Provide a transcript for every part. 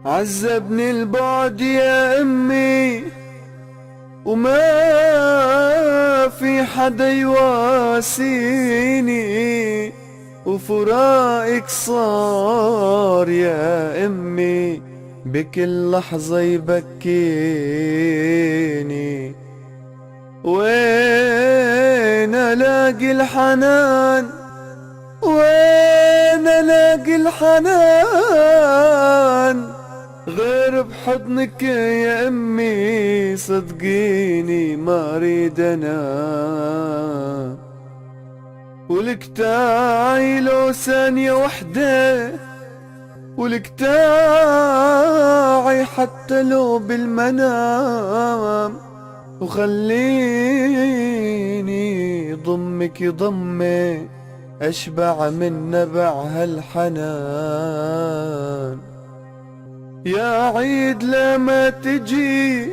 عذبني البعد يا امي، وما في حدا يواسيني، وفراقك صار يا امي بكل لحظة يبكيني. وين الاقي الحنان، وين الاقي الحنان غير بحضنك يا امي؟ صدقيني ما اريد انا، ولك تعي لو ثانية وحدة، ولك تعي حتى لو بالمنام، وخليني ضمك ضمي اشبع من نبع هالحنان. يا عيد لما تجي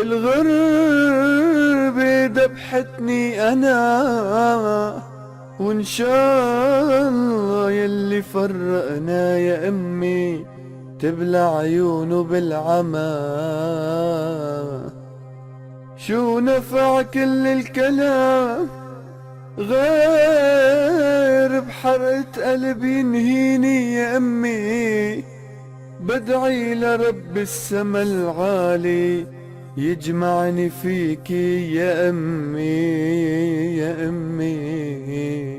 الغربة ذبحتني انا، وان شاء الله يلي فرقنا يا امي تبلع عيونه بالعمى. شو نفع كل الكلام غير بحرقة قلب ينهيني يا امي؟ بدعي لرب السما العالي يجمعني فيكي يا امي، يا امي.